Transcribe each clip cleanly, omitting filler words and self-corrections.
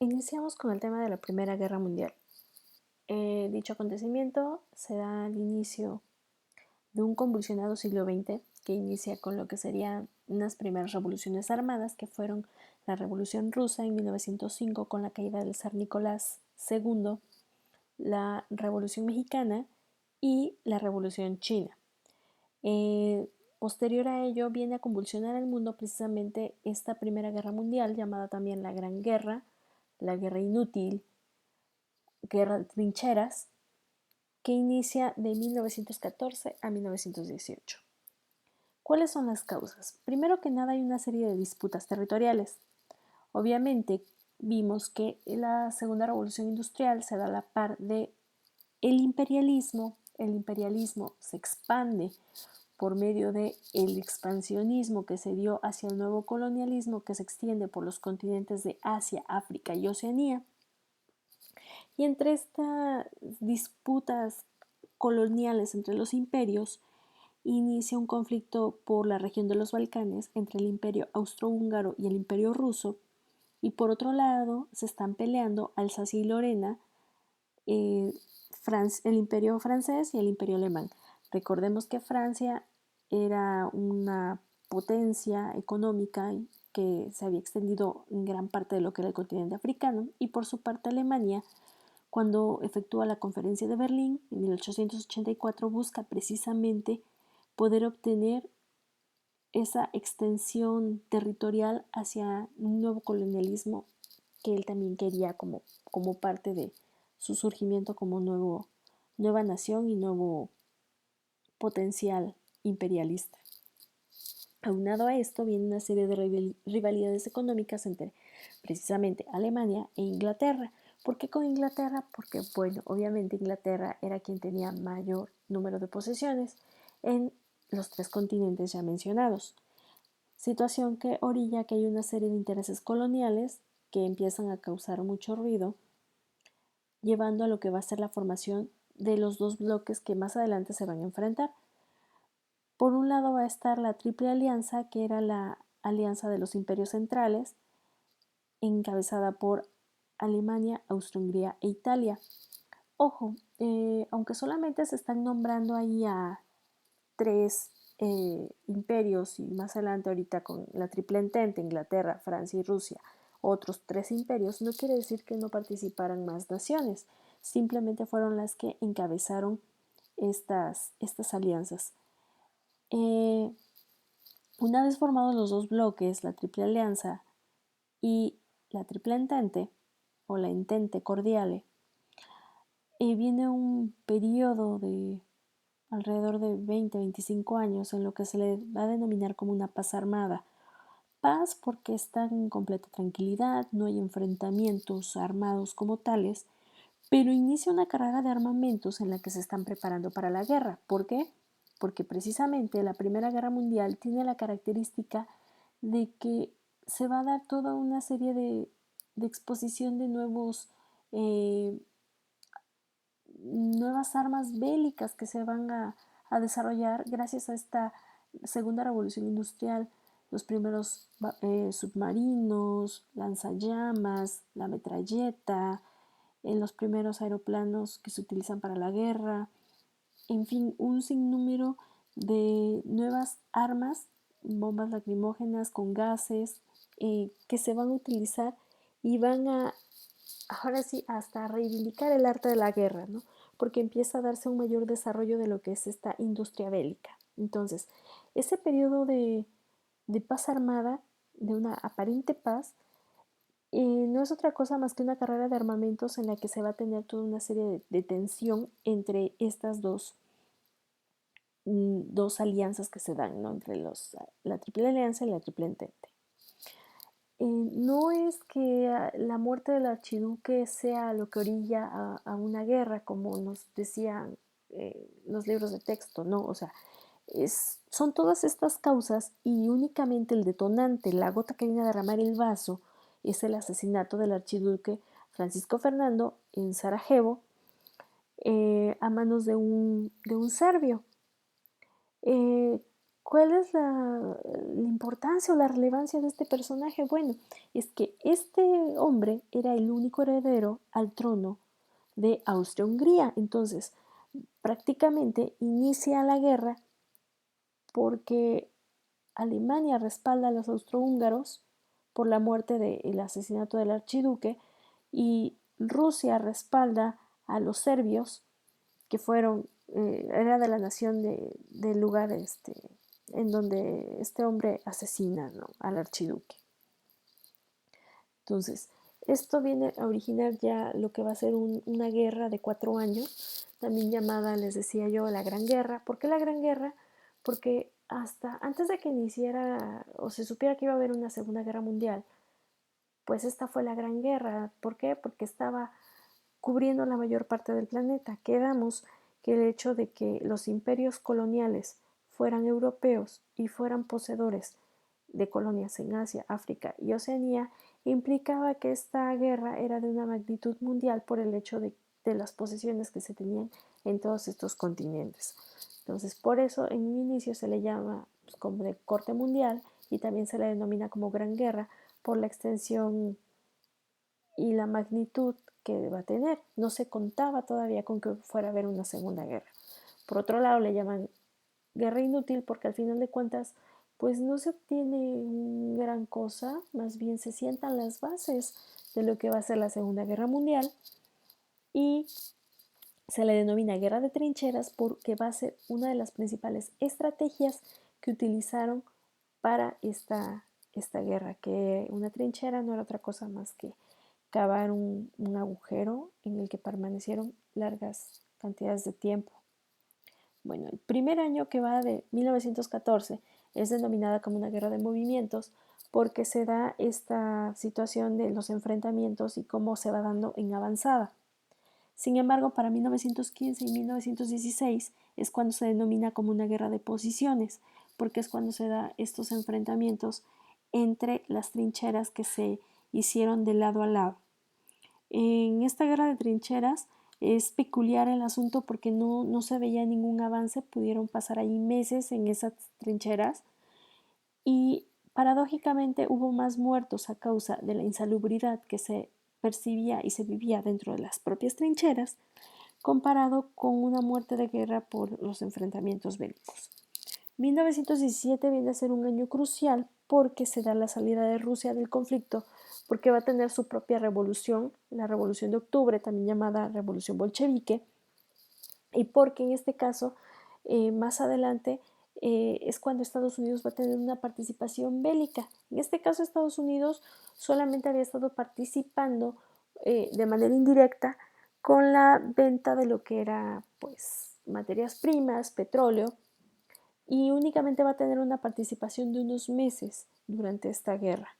Iniciamos con el tema de la Primera Guerra Mundial. Dicho acontecimiento se da al inicio de un convulsionado siglo XX que inicia con lo que serían unas primeras revoluciones armadas, que fueron la Revolución Rusa en 1905 con la caída del zar Nicolás II, la Revolución Mexicana y la Revolución China. Eh, Posterior a ello viene a convulsionar el mundo precisamente esta Primera Guerra Mundial, llamada también la Gran Guerra, la Guerra Inútil, Guerra de Trincheras, que inicia de 1914 a 1918. ¿Cuáles son las causas? Primero que nada hay una serie de disputas territoriales. Obviamente vimos que la Segunda Revolución Industrial se da a la par de el imperialismo se expande por medio del expansionismo que se dio hacia el nuevo colonialismo que se extiende por los continentes de Asia, África y Oceanía. Y entre estas disputas coloniales entre los imperios, inicia un conflicto por la región de los Balcanes entre el imperio austrohúngaro y el imperio ruso, y por otro lado se están peleando Alsacia y Lorena, eh, el imperio francés y el imperio alemán. Recordemos que Francia era una potencia económica que se había extendido en gran parte de lo que era el continente africano, y por su parte Alemania, cuando efectúa la Conferencia de Berlín en 1884, busca precisamente poder obtener esa extensión territorial hacia un nuevo colonialismo que él también quería como parte de su surgimiento como nueva nación y nuevo potencial imperialista. Aunado a esto viene una serie de rivalidades económicas entre precisamente Alemania e Inglaterra. ¿Por qué con Inglaterra? Porque, bueno, obviamente Inglaterra era quien tenía mayor número de posesiones en los tres continentes ya mencionados. Situación que orilla que hay una serie de intereses coloniales que empiezan a causar mucho ruido, llevando a lo que va a ser la formación de los dos bloques que más adelante se van a enfrentar. Por un lado va a estar la Triple Alianza, que era la alianza de los imperios centrales, encabezada por Alemania, Austria-Hungría e Italia. Ojo, aunque solamente se están nombrando ahí a tres imperios, y más adelante ahorita con la Triple Entente, Inglaterra, Francia y Rusia, otros tres imperios, no quiere decir que no participaran más naciones, simplemente fueron las que encabezaron estas alianzas. Una vez formados los dos bloques, la Triple Alianza y la Triple Entente, o la Entente Cordiale, viene un periodo de alrededor de 20-25 años en lo que se le va a denominar como una paz armada. Paz porque está en completa tranquilidad, no hay enfrentamientos armados como tales, pero inicia una carrera de armamentos en la que se están preparando para la guerra. ¿Por qué? Porque precisamente la Primera Guerra Mundial tiene la característica de que se va a dar toda una serie de exposición de nuevas armas bélicas que se van a desarrollar gracias a esta segunda revolución industrial. Los primeros submarinos, lanzallamas, la metralleta, los primeros aeroplanos que se utilizan para la guerra, en fin, un sinnúmero de nuevas armas, bombas lacrimógenas con gases que se van a utilizar y van a, ahora sí, hasta reivindicar el arte de la guerra, ¿no? Porque empieza a darse un mayor desarrollo de lo que es esta industria bélica. Entonces, ese periodo de paz armada, de una aparente paz, no es otra cosa más que una carrera de armamentos en la que se va a tener toda una serie de tensión entre estas dos alianzas que se dan, ¿no? Entre la Triple Alianza y la Triple Entente. No es que la muerte del archiduque sea lo que orilla a una guerra, como nos decían los libros de texto, no, o sea, son todas estas causas, y únicamente el detonante, la gota que viene a derramar el vaso, es el asesinato del archiduque Francisco Fernando en Sarajevo a manos de un serbio. ¿Cuál es la importancia o la relevancia de este personaje? Bueno, es que este hombre era el único heredero al trono de Austria-Hungría. Entonces, prácticamente inicia la guerra porque Alemania respalda a los austrohúngaros por la muerte del asesinato del archiduque y Rusia respalda a los serbios que fueron, era de la nación del lugar en donde este hombre asesina, ¿no?, al archiduque. Entonces, esto viene a originar ya lo que va a ser una guerra de 4 años, también llamada, les decía yo, la Gran Guerra. ¿Por qué la Gran Guerra? Porque hasta antes de que iniciara o se supiera que iba a haber una Segunda Guerra Mundial, pues esta fue la Gran Guerra. ¿Por qué? Porque estaba cubriendo la mayor parte del planeta. Quedamos que el hecho de que los imperios coloniales fueran europeos y fueran poseedores de colonias en Asia, África y Oceanía implicaba que esta guerra era de una magnitud mundial por el hecho de las posesiones que se tenían en todos estos continentes. Entonces, por eso en un inicio se le llama pues, como de corte mundial y también se le denomina como Gran Guerra por la extensión y la magnitud que va a tener. No se contaba todavía con que fuera a haber una segunda guerra. Por otro lado, le llaman guerra inútil porque al final de cuentas pues no se obtiene gran cosa, más bien se sientan las bases de lo que va a ser la Segunda Guerra Mundial y se le denomina guerra de trincheras porque va a ser una de las principales estrategias que utilizaron para esta guerra, que una trinchera no era otra cosa más que cavar un agujero en el que permanecieron largas cantidades de tiempo. Bueno, el primer año, que va de 1914, es denominada como una guerra de movimientos porque se da esta situación de los enfrentamientos y cómo se va dando en avanzada. Sin embargo, para 1915 y 1916 es cuando se denomina como una guerra de posiciones, porque es cuando se da estos enfrentamientos entre las trincheras que se hicieron de lado a lado. En esta guerra de trincheras es peculiar el asunto porque no se veía ningún avance, pudieron pasar ahí meses en esas trincheras y paradójicamente hubo más muertos a causa de la insalubridad que se percibía y se vivía dentro de las propias trincheras comparado con una muerte de guerra por los enfrentamientos bélicos. 1917 viene a ser un año crucial porque se da la salida de Rusia del conflicto, porque va a tener su propia revolución, la Revolución de Octubre, también llamada Revolución Bolchevique, y porque en este caso, más adelante, es cuando Estados Unidos va a tener una participación bélica. En este caso, Estados Unidos solamente había estado participando de manera indirecta con la venta de lo que era, pues, materias primas, petróleo, y únicamente va a tener una participación de unos meses durante esta guerra.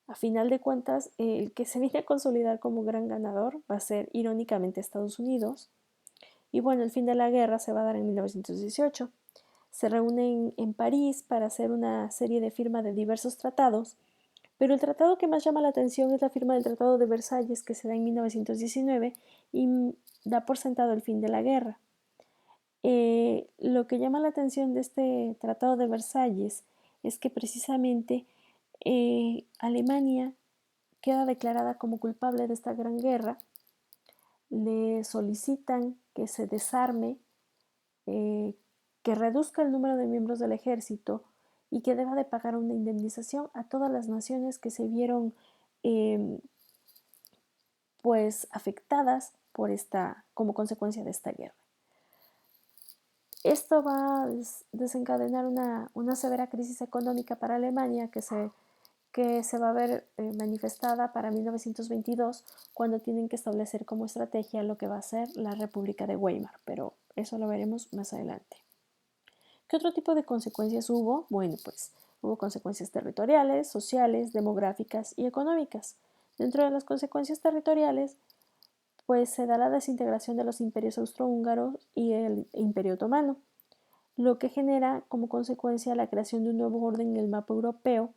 A final de cuentas, el que se viene a consolidar como gran ganador va a ser irónicamente Estados Unidos. Y bueno, el fin de la guerra se va a dar en 1918. Se reúnen en París para hacer una serie de firma de diversos tratados, pero el tratado que más llama la atención es la firma del Tratado de Versalles que se da en 1919 y da por sentado el fin de la guerra. Lo que llama la atención de este Tratado de Versalles es que precisamente Alemania queda declarada como culpable de esta gran guerra, le solicitan que se desarme, que reduzca el número de miembros del ejército y que deba de pagar una indemnización a todas las naciones que se vieron pues afectadas por como consecuencia de esta guerra. Esto va a desencadenar una severa crisis económica para Alemania que se va a ver manifestada para 1922 cuando tienen que establecer como estrategia lo que va a ser la República de Weimar, pero eso lo veremos más adelante. ¿Qué otro tipo de consecuencias hubo? Bueno, pues hubo consecuencias territoriales, sociales, demográficas y económicas. Dentro de las consecuencias territoriales, pues se da la desintegración de los imperios austrohúngaros y el Imperio Otomano, lo que genera como consecuencia la creación de un nuevo orden en el mapa europeo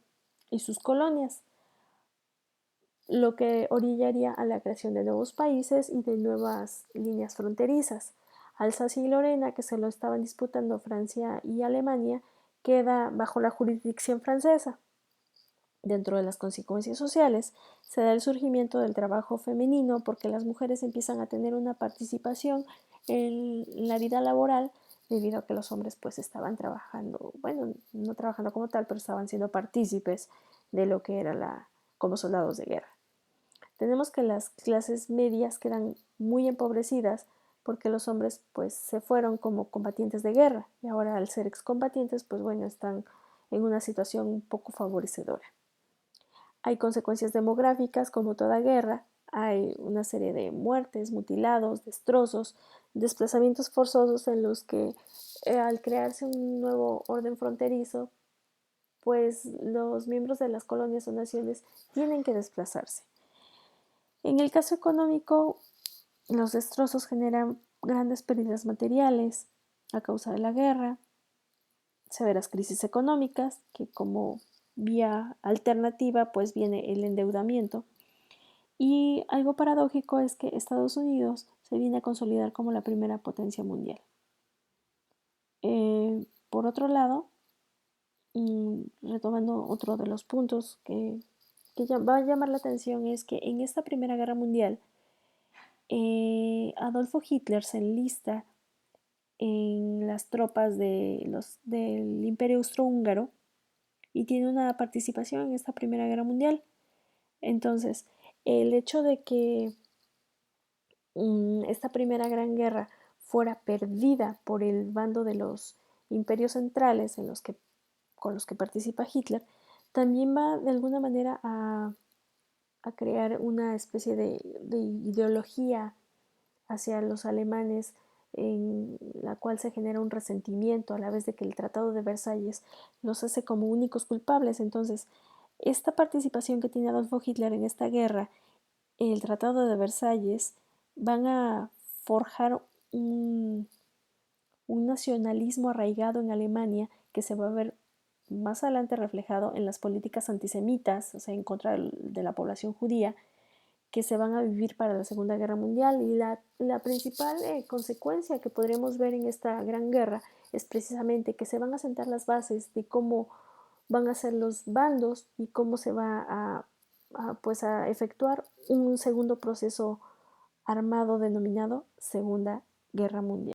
y sus colonias, lo que orillaría a la creación de nuevos países y de nuevas líneas fronterizas. Alsacia y Lorena, que se lo estaban disputando Francia y Alemania, queda bajo la jurisdicción francesa. Dentro de las consecuencias sociales se da el surgimiento del trabajo femenino porque las mujeres empiezan a tener una participación en la vida laboral debido a que los hombres pues estaban trabajando, bueno, no trabajando como tal, pero estaban siendo partícipes de lo que era como soldados de guerra. Tenemos que las clases medias quedan muy empobrecidas porque los hombres pues se fueron como combatientes de guerra y ahora al ser excombatientes pues bueno están en una situación un poco favorecedora. Hay consecuencias demográficas como toda guerra, hay una serie de muertes, mutilados, destrozos, desplazamientos forzosos en los que al crearse un nuevo orden fronterizo, pues los miembros de las colonias o naciones tienen que desplazarse. En el caso económico, los destrozos generan grandes pérdidas materiales a causa de la guerra, severas crisis económicas, que como vía alternativa pues viene el endeudamiento. Y algo paradójico es que Estados Unidos se viene a consolidar como la primera potencia mundial. Por otro lado, retomando otro de los puntos que va a llamar la atención es que en esta Primera Guerra Mundial Adolfo Hitler se enlista en las tropas del Imperio Austrohúngaro y tiene una participación en esta Primera Guerra Mundial. Entonces, el hecho de que esta primera gran guerra fuera perdida por el bando de los imperios centrales con los que participa Hitler, también va de alguna manera a crear una especie de ideología hacia los alemanes en la cual se genera un resentimiento a la vez de que el Tratado de Versalles los hace como únicos culpables. Entonces, esta participación que tiene Adolfo Hitler en esta guerra, el Tratado de Versalles, van a forjar un nacionalismo arraigado en Alemania que se va a ver más adelante reflejado en las políticas antisemitas, o sea, en contra de la población judía, que se van a vivir para la Segunda Guerra Mundial. Y la principal consecuencia que podremos ver en esta gran guerra es precisamente que se van a sentar las bases de cómo van a ser los bandos y cómo se va pues a efectuar un segundo proceso armado denominado Segunda Guerra Mundial.